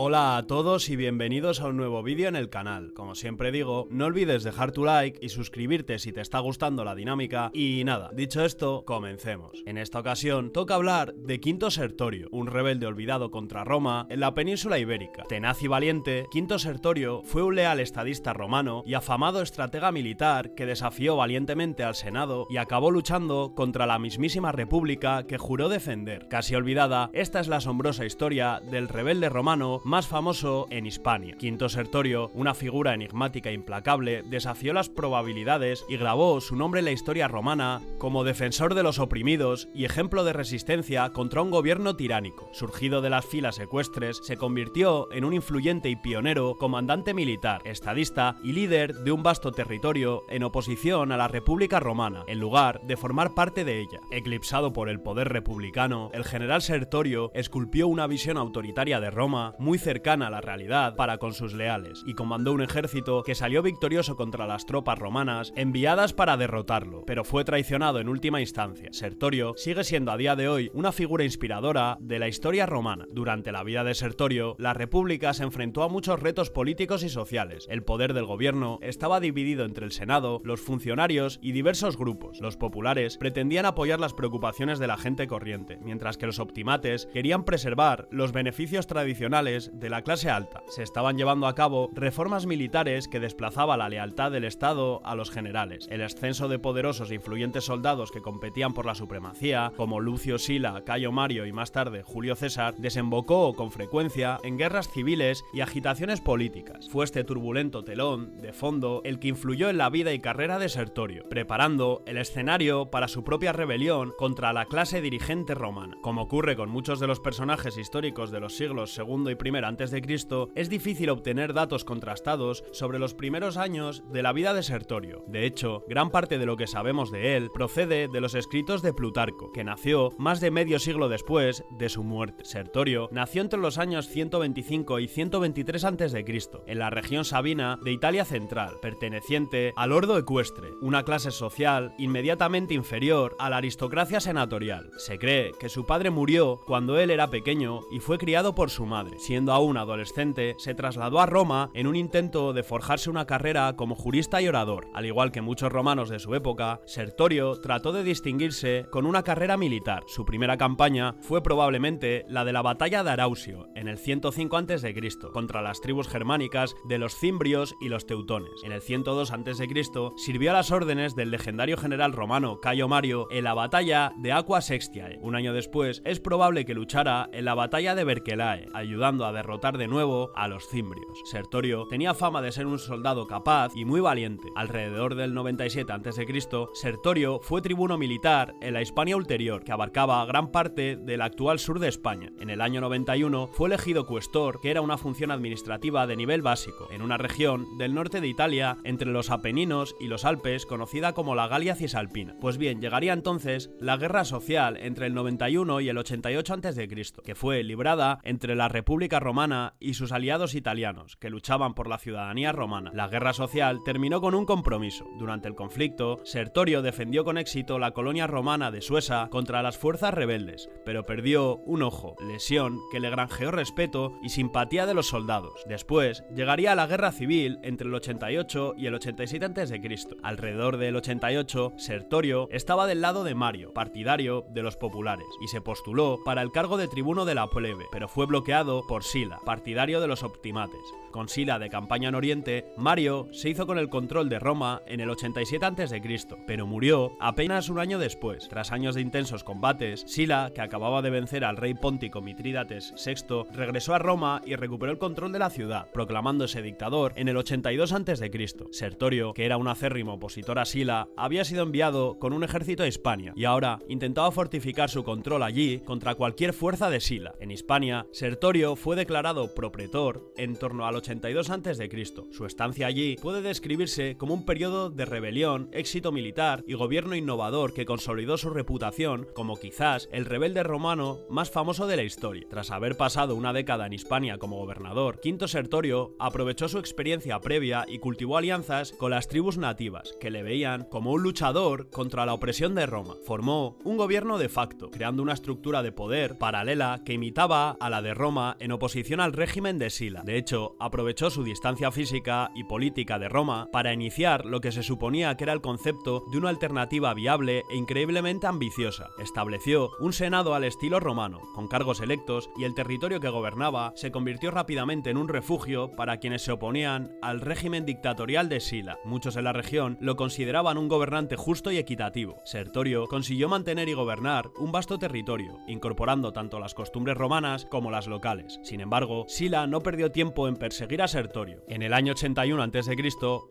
Hola a todos y bienvenidos a un nuevo vídeo en el canal. Como siempre digo, no olvides dejar tu like y suscribirte si te está gustando la dinámica. Y nada, dicho esto, comencemos. En esta ocasión toca hablar de Quinto Sertorio, un rebelde olvidado contra Roma en la península ibérica. Tenaz y valiente, Quinto Sertorio fue un leal estadista romano y afamado estratega militar que desafió valientemente al Senado y acabó luchando contra la mismísima república que juró defender. Casi olvidada, esta es la asombrosa historia del rebelde romano más famoso en Hispania. Quinto Sertorio, una figura enigmática e implacable, desafió las probabilidades y grabó su nombre en la historia romana como defensor de los oprimidos y ejemplo de resistencia contra un gobierno tiránico. Surgido de las filas ecuestres, se convirtió en un influyente y pionero comandante militar, estadista y líder de un vasto territorio en oposición a la República Romana, en lugar de formar parte de ella. Eclipsado por el poder republicano, el general Sertorio esculpió una visión autoritaria de Roma muy cercana a la realidad para con sus leales, y comandó un ejército que salió victorioso contra las tropas romanas enviadas para derrotarlo, pero fue traicionado en última instancia. Sertorio sigue siendo a día de hoy una figura inspiradora de la historia romana. Durante la vida de Sertorio, la república se enfrentó a muchos retos políticos y sociales. El poder del gobierno estaba dividido entre el Senado, los funcionarios y diversos grupos. Los populares pretendían apoyar las preocupaciones de la gente corriente, mientras que los optimates querían preservar los beneficios tradicionales de la clase alta. Se estaban llevando a cabo reformas militares que desplazaban la lealtad del Estado a los generales. El ascenso de poderosos e influyentes soldados que competían por la supremacía, como Lucio Sila, Cayo Mario y más tarde Julio César, desembocó con frecuencia en guerras civiles y agitaciones políticas. Fue este turbulento telón de fondo el que influyó en la vida y carrera de Sertorio, preparando el escenario para su propia rebelión contra la clase dirigente romana. Como ocurre con muchos de los personajes históricos de los siglos II y I a.C., es difícil obtener datos contrastados sobre los primeros años de la vida de Sertorio. De hecho, gran parte de lo que sabemos de él procede de los escritos de Plutarco, que nació más de medio siglo después de su muerte. Sertorio nació entre los años 125 y 123 a.C., en la región sabina de Italia central, perteneciente al ordo ecuestre, una clase social inmediatamente inferior a la aristocracia senatorial. Se cree que su padre murió cuando él era pequeño y fue criado por su madre. Siendo aún adolescente, se trasladó a Roma en un intento de forjarse una carrera como jurista y orador. Al igual que muchos romanos de su época, Sertorio trató de distinguirse con una carrera militar. Su primera campaña fue probablemente la de la batalla de Arausio, en el 105 a.C., contra las tribus germánicas de los cimbrios y los teutones. En el 102 a.C. sirvió a las órdenes del legendario general romano Cayo Mario en la batalla de Aquae Sextiae. Un año después, es probable que luchara en la batalla de Vercellae, ayudando a derrotar de nuevo a los cimbrios. Sertorio tenía fama de ser un soldado capaz y muy valiente. Alrededor del 97 a.C., Sertorio fue tribuno militar en la Hispania Ulterior, que abarcaba gran parte del actual sur de España. En el año 91 fue elegido cuestor, que era una función administrativa de nivel básico, en una región del norte de Italia, entre los Apeninos y los Alpes, conocida como la Galia Cisalpina. Pues bien, llegaría entonces la guerra social entre el 91 y el 88 a.C., que fue librada entre la República Romana y sus aliados italianos, que luchaban por la ciudadanía romana. La guerra social terminó con un compromiso. Durante el conflicto, Sertorio defendió con éxito la colonia romana de Suessa contra las fuerzas rebeldes, pero perdió un ojo, lesión que le granjeó respeto y simpatía de los soldados. Después, llegaría la guerra civil entre el 88 y el 87 a.C. Alrededor del 88, Sertorio estaba del lado de Mario, partidario de los populares, y se postuló para el cargo de tribuno de la plebe, pero fue bloqueado por Sila, partidario de los optimates. Con Sila de campaña en Oriente, Mario se hizo con el control de Roma en el 87 a.C., pero murió apenas un año después. Tras años de intensos combates, Sila, que acababa de vencer al rey póntico Mitrídates VI, regresó a Roma y recuperó el control de la ciudad, proclamándose dictador en el 82 a.C. Sertorio, que era un acérrimo opositor a Sila, había sido enviado con un ejército a Hispania y ahora intentaba fortificar su control allí contra cualquier fuerza de Sila. En Hispania, Sertorio fue declarado propretor en torno al 82 a.C. Su estancia allí puede describirse como un periodo de rebelión, éxito militar y gobierno innovador que consolidó su reputación como quizás el rebelde romano más famoso de la historia. Tras haber pasado una década en Hispania como gobernador, Quinto Sertorio aprovechó su experiencia previa y cultivó alianzas con las tribus nativas, que le veían como un luchador contra la opresión de Roma. Formó un gobierno de facto, creando una estructura de poder paralela que imitaba a la de Roma en oposición oposición al régimen de Sila. De hecho, aprovechó su distancia física y política de Roma para iniciar lo que se suponía que era el concepto de una alternativa viable e increíblemente ambiciosa. Estableció un senado al estilo romano, con cargos electos, y el territorio que gobernaba se convirtió rápidamente en un refugio para quienes se oponían al régimen dictatorial de Sila. Muchos en la región lo consideraban un gobernante justo y equitativo. Sertorio consiguió mantener y gobernar un vasto territorio, incorporando tanto las costumbres romanas como las locales. Sin embargo, Sila no perdió tiempo en perseguir a Sertorio. En el año 81 a.C.,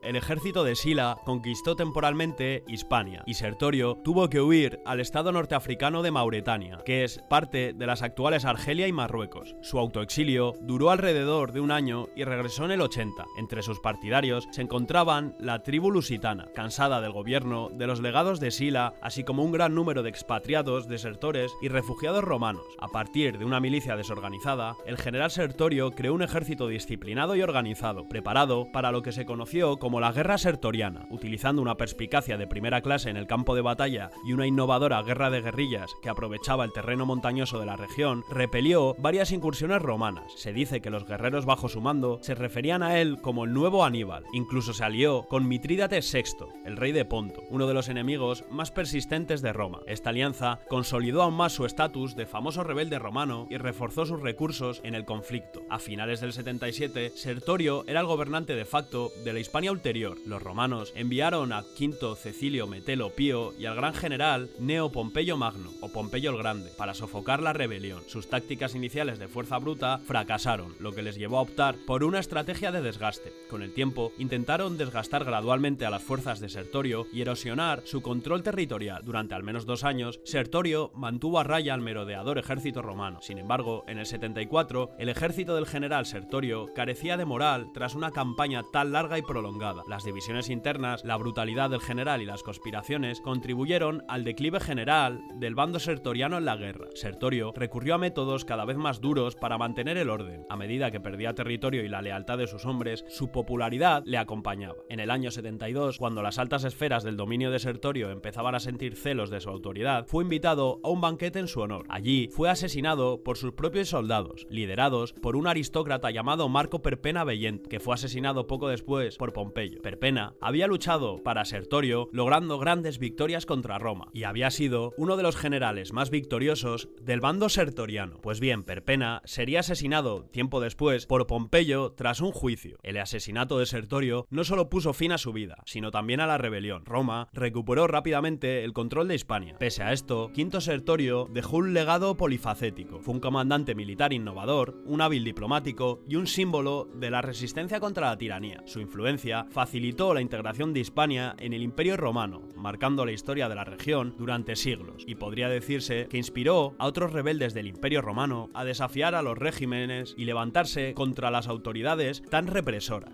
el ejército de Sila conquistó temporalmente Hispania, y Sertorio tuvo que huir al estado norteafricano de Mauretania, que es parte de las actuales Argelia y Marruecos. Su autoexilio duró alrededor de un año y regresó en el 80. Entre sus partidarios se encontraban la tribu lusitana, cansada del gobierno de los legados de Sila, así como un gran número de expatriados, desertores y refugiados romanos. A partir de una milicia desorganizada, el general Sertorio creó un ejército disciplinado y organizado, preparado para lo que se conoció como la Guerra Sertoriana. Utilizando una perspicacia de primera clase en el campo de batalla y una innovadora guerra de guerrillas que aprovechaba el terreno montañoso de la región, repelió varias incursiones romanas. Se dice que los guerreros bajo su mando se referían a él como el nuevo Aníbal. Incluso se alió con Mitrídates VI, el rey de Ponto, uno de los enemigos más persistentes de Roma. Esta alianza consolidó aún más su estatus de famoso rebelde romano y reforzó sus recursos en el conflicto. A finales del 77, Sertorio era el gobernante de facto de la Hispania Ulterior. Los romanos enviaron a Quinto Cecilio Metelo Pío y al gran general Neo Pompeyo Magno, o Pompeyo el Grande, para sofocar la rebelión. Sus tácticas iniciales de fuerza bruta fracasaron, lo que les llevó a optar por una estrategia de desgaste. Con el tiempo, intentaron desgastar gradualmente a las fuerzas de Sertorio y erosionar su control territorial. Durante al menos 2 años, Sertorio mantuvo a raya al merodeador ejército romano. Sin embargo, en el 74, el ejército del general Sertorio carecía de moral tras una campaña tan larga y prolongada. Las divisiones internas, la brutalidad del general y las conspiraciones contribuyeron al declive general del bando sertoriano en la guerra. Sertorio recurrió a métodos cada vez más duros para mantener el orden. A medida que perdía territorio y la lealtad de sus hombres, su popularidad le acompañaba. En el año 72, cuando las altas esferas del dominio de Sertorio empezaban a sentir celos de su autoridad, fue invitado a un banquete en su honor. Allí fue asesinado por sus propios soldados, liderados por un aristócrata llamado Marco Perpenna Vellente, que fue asesinado poco después por Pompeyo. Perpenna había luchado para Sertorio, logrando grandes victorias contra Roma, y había sido uno de los generales más victoriosos del bando sertoriano. Pues bien, Perpenna sería asesinado tiempo después por Pompeyo tras un juicio. El asesinato de Sertorio no solo puso fin a su vida, sino también a la rebelión. Roma recuperó rápidamente el control de Hispania. Pese a esto, Quinto Sertorio dejó un legado polifacético. Fue un comandante militar innovador, un hábil diplomático y un símbolo de la resistencia contra la tiranía. Su influencia facilitó la integración de Hispania en el Imperio Romano, marcando la historia de la región durante siglos, y podría decirse que inspiró a otros rebeldes del Imperio Romano a desafiar a los regímenes y levantarse contra las autoridades tan represoras.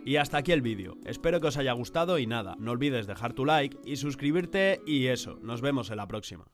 Y hasta aquí el vídeo, espero que os haya gustado y nada, no olvides dejar tu like y suscribirte y eso, nos vemos en la próxima.